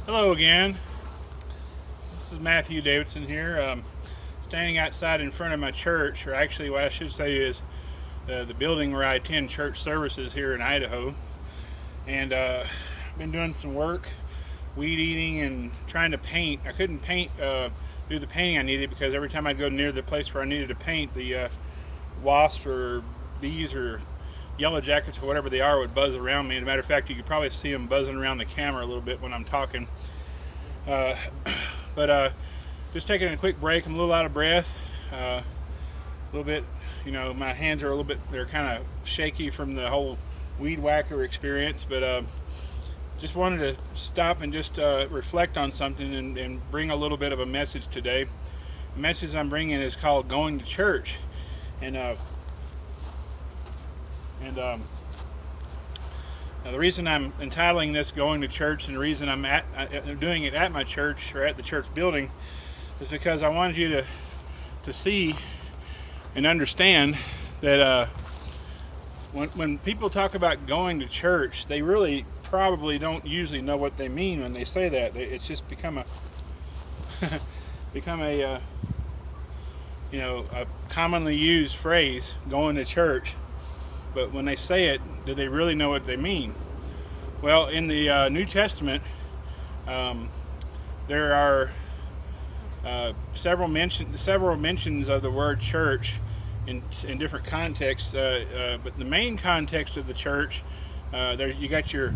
Hello again. This is Matthew Davidson here, standing outside in front of my church, or actually what I should say is the building where I attend church services here in Idaho. And I've been doing some work, weed eating and trying to paint. I couldn't do the painting I needed because every time I'd go near the place where I needed to paint, the wasps or bees or yellow jackets or whatever they are would buzz around me. As a matter of fact, you could probably see them buzzing around the camera a little bit when I'm talking. Uh, but just taking a quick break. I'm a little out of breath, a little bit, my hands are they're kind of shaky from the whole weed whacker experience, but just wanted to stop and just reflect on something and bring a little bit of a message today. The message I'm bringing is called Going to Church. And now the reason I'm entitling this Going to Church, and the reason I'm doing it at my church or at the church building, is because I wanted you to see and understand that when people talk about going to church, they really probably don't usually know what they mean when they say that. It's just become a a commonly used phrase, going to church. But when they say it, do they really know what they mean? Well, in the New Testament, there are several mentions of the word church in different contexts. But the main context of the church, there you got your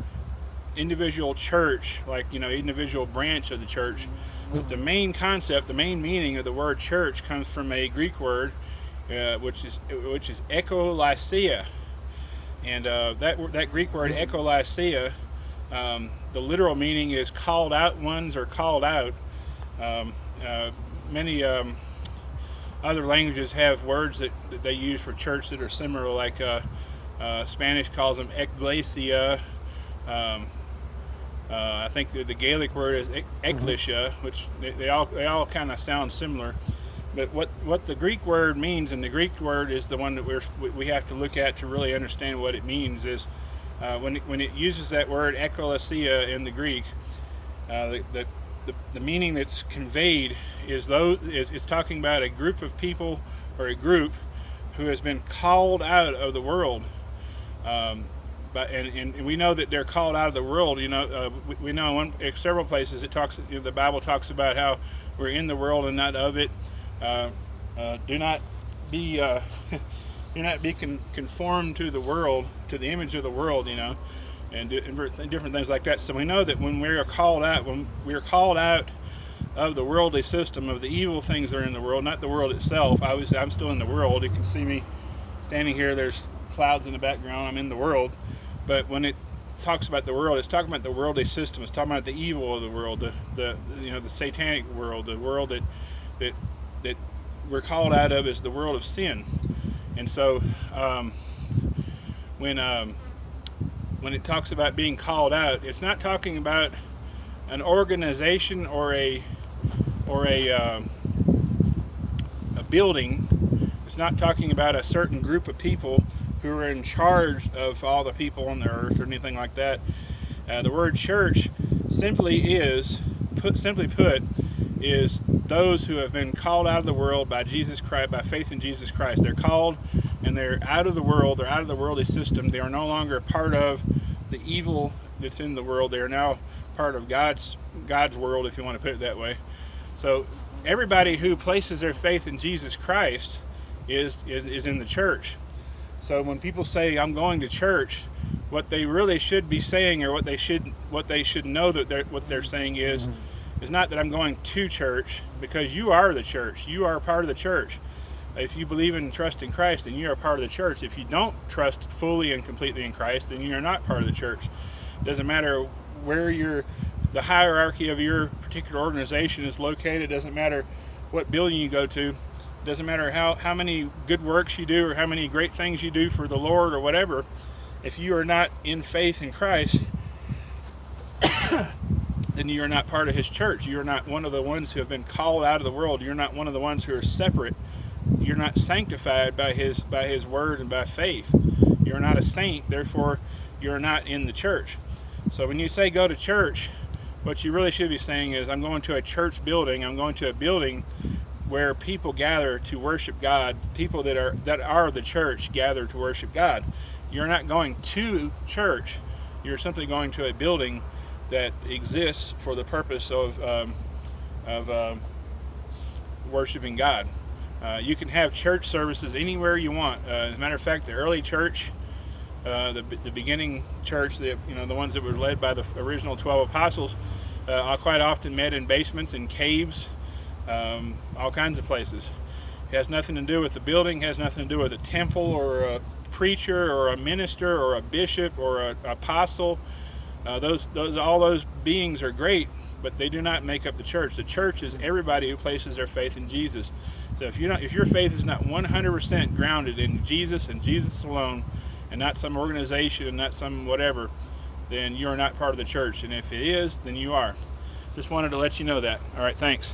individual church, like individual branch of the church. But the main concept, the main meaning of the word church comes from a Greek word, which is ekklesia. And that Greek word ekklesia, the literal meaning is called out ones or called out. Many other languages have words that they use for church that are similar, like Spanish calls them ecclesia. I think the Gaelic word is ecclesia, which they all kind of sound similar. But what the Greek word means, and the Greek word is the one that we have to look at to really understand what it means, is when it uses that word ekklesia in the Greek, the meaning that's conveyed is it's talking about a group of people or a group who has been called out of the world. And we know that they're called out of the world. We know in several places the Bible talks about how we're in the world and not of it. Do not be conformed to the world, to the image of the world, and different things like that. So we know that when we are called out of the worldly system, of the evil things that are in the world, not the world itself. I'm still in the world. You can see me standing here. There's clouds in the background. I'm in the world. But when it talks about the world, it's talking about the worldly system. It's talking about the evil of the world, the satanic world, the world that we're called out of is the world of sin. And so when it talks about being called out, it's not talking about an organization or a building. It's not talking about a certain group of people who are in charge of all the people on the earth or anything like that. The word church simply put, is those who have been called out of the world by Jesus Christ, by faith in Jesus Christ. They're called and they're out of the world. They're out of the worldly system. They are no longer a part of the evil that's in the world. They are now part of God's world, if you want to put it that way. So everybody who places their faith in Jesus Christ is in the church. So when people say I'm going to church, what they really should be saying, or what they should know that what they're saying is not that I'm going to church, because you are the church. You are a part of the church. If you believe and trust in Christ, then you're a part of the church. If you don't trust fully and completely in Christ, then you're not part of the church. It doesn't matter where the hierarchy of your particular organization is located. It doesn't matter what building you go to. It doesn't matter how many good works you do or how many great things you do for the Lord or whatever. If you are not in faith in Christ, then you are not part of His church. You are not one of the ones who have been called out of the world. You're not one of the ones who are separate. You're not sanctified by His word and by faith. You're not a saint, therefore you're not in the church. So when you say go to church, What you really should be saying is, I'm going to a church building. I'm going to a building where people gather to worship God. People that are the church gather to worship God. You're not going to church. You're simply going to a building that exists for the purpose of worshiping God. You can have church services anywhere you want. As a matter of fact, the early church, the beginning church, the ones that were led by the original 12 apostles, quite often met in basements and caves, all kinds of places. It has nothing to do with the building. It has nothing to do with a temple or a preacher or a minister or a bishop or an apostle. All those beings are great, but they do not make up the church. The church is everybody who places their faith in Jesus. So if your faith is not 100% grounded in Jesus and Jesus alone, and not some organization and not some whatever, then you are not part of the church. And if it is, then you are. Just wanted to let you know that. All right, thanks.